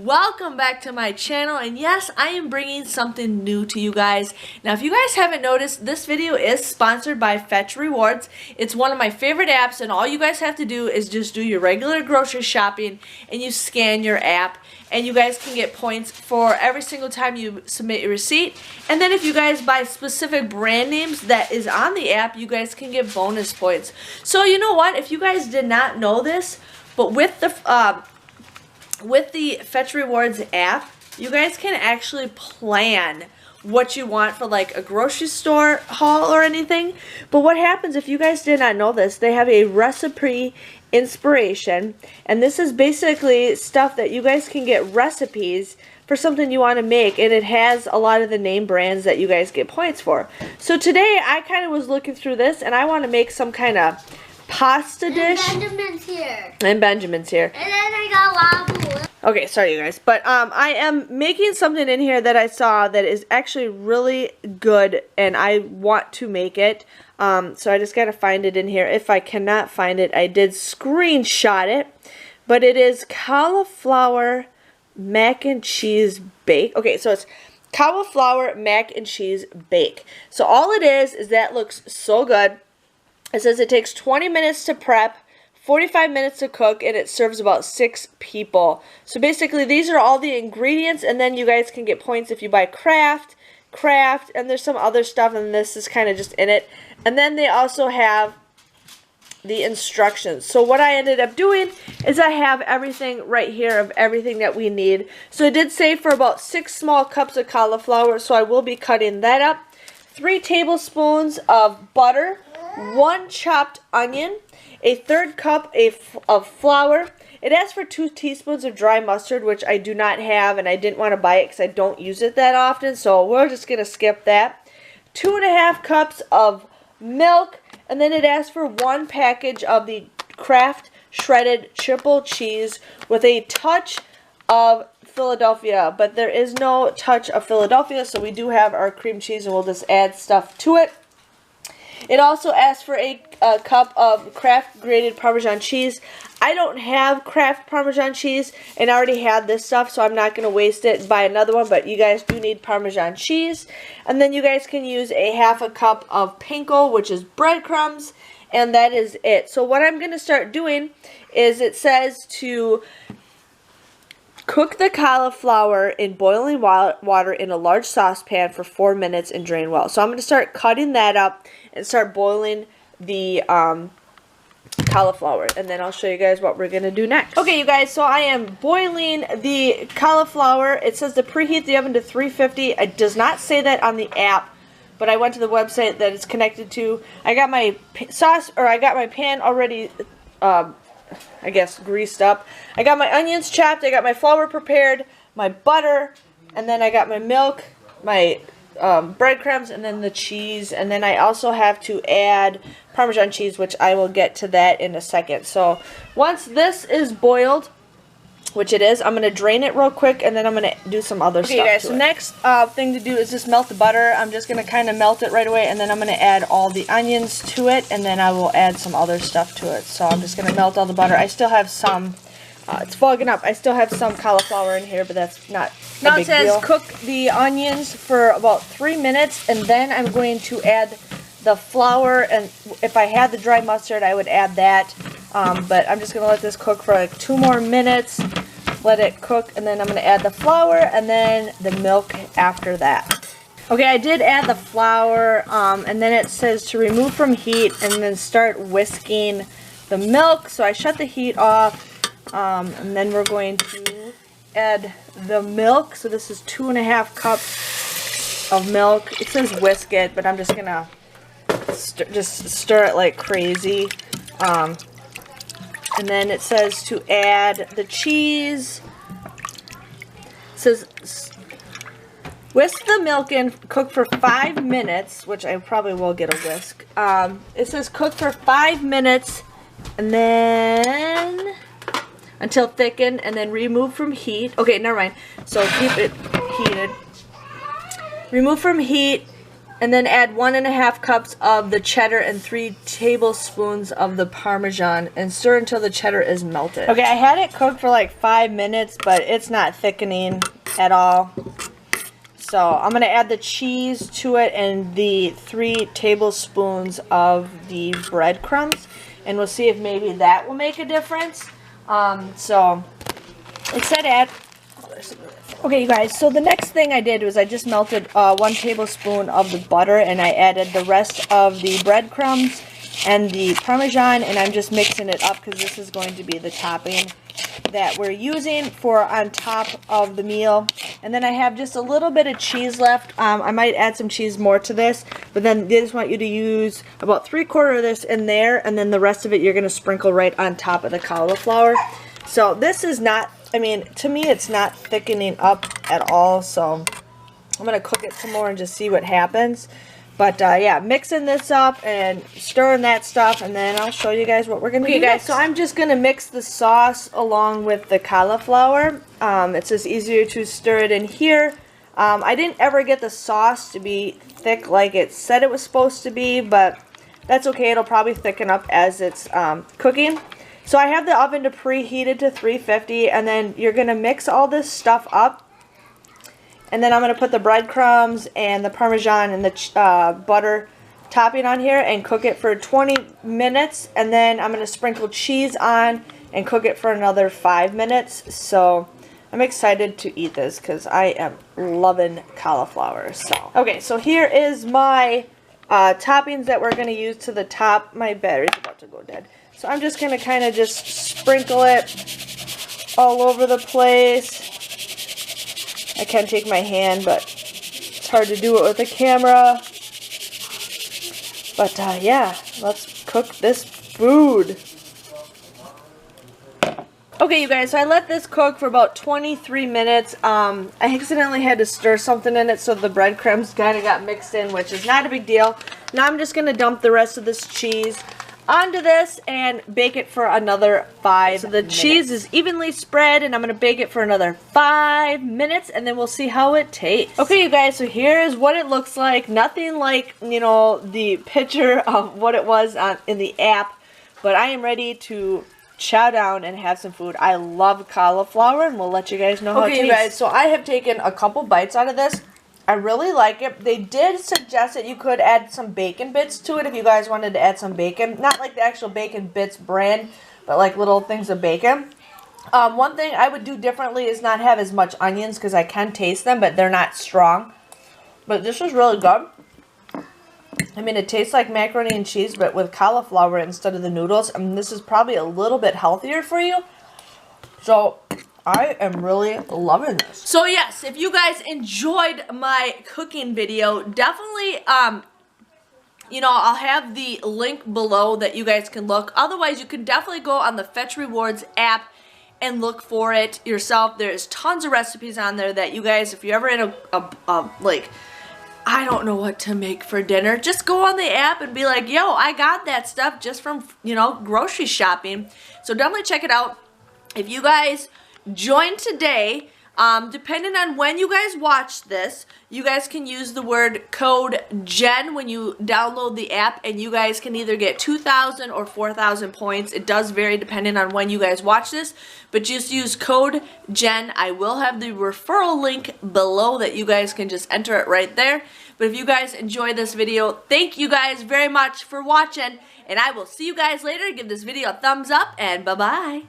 welcome back to my channel, and yes, I am bringing something new to you guys. Now, if you guys haven't noticed, this video is sponsored by Fetch Rewards. It's one of my favorite apps, and all you guys have to do is just do your regular grocery shopping and you scan your app, and you guys can get points for every single time you submit your receipt. And then if you guys buy specific brand names that is on the app, you guys can get bonus points. So you know what, if you guys did not know this, but with the Fetch Rewards app, you guys can actually plan what you want for like a grocery store haul or anything. But what happens, if you guys did not know this, they have a recipe inspiration, and this is basically stuff that you guys can get recipes for something you want to make, and it has a lot of the name brands that you guys get points for. So today I kind of was looking through this, and I want to make some kind of pasta dish. And Benjamin's here. And Benjamin's here. And then I got lava. Okay, sorry you guys, but I am making something in here that I saw that is actually really good, and I want to make it. So I just gotta find it in here. If I cannot find it, I did screenshot it, but it is cauliflower mac and cheese bake. Okay, so it's cauliflower mac and cheese bake. So all it is that looks so good. It says it takes 20 minutes to prep, 45 minutes to cook, and it serves about 6 people. So basically these are all the ingredients, and then you guys can get points if you buy craft, and there's some other stuff, and this is kind of just in it. And then they also have the instructions. So what I ended up doing is I have everything right here of everything that we need. So it did say for about 6 small cups of cauliflower, so I will be cutting that up. 3 tablespoons of butter, 1 chopped onion, a 1/3 cup of flour. It asks for 2 teaspoons of dry mustard, which I do not have, and I didn't want to buy it because I don't use it that often, so we're just going to skip that. 2½ cups of milk, and then it asks for 1 package of the Kraft shredded triple cheese with a touch of Philadelphia, but there is no touch of Philadelphia, so we do have our cream cheese, and we'll just add stuff to it. It also asks for a cup of Kraft grated Parmesan cheese. I don't have Kraft Parmesan cheese, and I already had this stuff, so I'm not going to waste it and buy another one, but you guys do need Parmesan cheese. And then you guys can use a 1/2 cup of panko, which is breadcrumbs, and that is it. So what I'm going to start doing is, it says to cook the cauliflower in boiling water in a large saucepan for 4 minutes and drain well. So I'm going to start cutting that up and start boiling the cauliflower, and then I'll show you guys what we're going to do next. Okay, you guys, so I am boiling the cauliflower. It says to preheat the oven to 350. It does not say that on the app, but I went to the website that it's connected to. I got my pan already I guess greased up. I got my onions chopped, I got my flour prepared, my butter, and then I got my milk, my breadcrumbs, and then the cheese. And then I also have to add Parmesan cheese, which I will get to that in a second. So once this is boiled, which it is, I'm going to drain it real quick, and then I'm going to do some other stuff. Okay, guys, so next thing to do is just melt the butter. I'm just going to kind of melt it right away, and then I'm going to add all the onions to it, and then I will add some other stuff to it. So I'm just going to melt all the butter. I still have some, it's fogging up. I still have some cauliflower in here, but that's not a big deal. Now it says cook the onions for about 3 minutes, and then I'm going to add the flour, and if I had the dry mustard, I would add that. But I'm just going to let this cook for like 2 more minutes. Let it cook, and then I'm going to add the flour and then the milk after that. Okay, I did add the flour, and then it says to remove from heat and then start whisking the milk. So I shut the heat off, and then we're going to add the milk. So this is 2½ cups of milk. It says whisk it, but I'm just going to just stir it like crazy. And then it says to add the cheese. It says whisk the milk in, cook for 5 minutes, which I probably will get a whisk. It says cook for 5 minutes, and then until thickened, and then remove from heat. Okay, never mind. So keep it heated. Remove from heat And then add 1.5 cups of the cheddar and 3 tablespoons of the Parmesan and stir until the cheddar is melted. Okay, I had it cooked for like 5 minutes, but it's not thickening at all. So I'm going to add the cheese to it and the 3 tablespoons of the breadcrumbs. And we'll see if maybe that will make a difference. So it said add... Okay, you guys, so the next thing I did was I just melted 1 tablespoon of the butter and I added the rest of the breadcrumbs and the Parmesan, and I'm just mixing it up because this is going to be the topping that we're using for on top of the meal. And then I have just a little bit of cheese left. I might add some cheese more to this, but then they just want you to use about 3/4 of this in there, and then the rest of it you're going to sprinkle right on top of the cauliflower. So this is not, I mean, to me it's not thickening up at all, so I'm going to cook it some more and just see what happens. But yeah, mixing this up and stirring that stuff, and then I'll show you guys what we're going to do guys. So I'm just going to mix the sauce along with the cauliflower. It's just easier to stir it in here. I didn't ever get the sauce to be thick like it said it was supposed to be, but that's okay. It'll probably thicken up as it's cooking. So I have the oven to preheated to 350, and then you're going to mix all this stuff up. And then I'm going to put the breadcrumbs and the Parmesan and the butter topping on here and cook it for 20 minutes. And then I'm going to sprinkle cheese on and cook it for another 5 minutes. So I'm excited to eat this because I am loving cauliflower. So okay, so here is my toppings that we're going to use to the top. My battery's about to go dead. So I'm just going to kind of just sprinkle it all over the place. I can take my hand, but it's hard to do it with the camera. But yeah, let's cook this food. Okay, you guys, so I let this cook for about 23 minutes. I accidentally had to stir something in it, so the breadcrumbs kind of got mixed in, which is not a big deal. Now I'm just going to dump the rest of this cheese onto this and bake it for another 5 minutes. So the cheese is evenly spread, and I'm going to bake it for another 5 minutes, and then we'll see how it tastes. Okay, you guys, so here's what it looks like. Nothing like, you know, the picture of what it was in the app, but I am ready to chow down and have some food. I love cauliflower, and we'll let you guys know how it tastes. Okay, you guys, so I have taken a couple bites out of this. I really like it. They did suggest that you could add some bacon bits to it if you guys wanted to add some bacon. Not like the actual Bacon Bits brand, but like little things of bacon. One thing I would do differently is not have as much onions because I can taste them, but they're not strong. But this is really good. I mean, it tastes like macaroni and cheese, but with cauliflower instead of the noodles. I mean, this is probably a little bit healthier for you. So I am really loving this. So yes, if you guys enjoyed my cooking video, definitely, you know, I'll have the link below that you guys can look. Otherwise, you can definitely go on the Fetch Rewards app and look for it yourself. There's tons of recipes on there that you guys, if you're ever in like, I don't know what to make for dinner, just go on the app and be like, yo, I got that stuff just from, you know, grocery shopping. So definitely check it out. If you guys join today, depending on when you guys watch this, you guys can use the word code JEN when you download the app, and you guys can either get 2,000 or 4,000 points. It does vary depending on when you guys watch this, but just use code JEN. I will have the referral link below that you guys can just enter it right there. But if you guys enjoyed this video, thank you guys very much for watching, and I will see you guys later. Give this video a thumbs up, and bye-bye.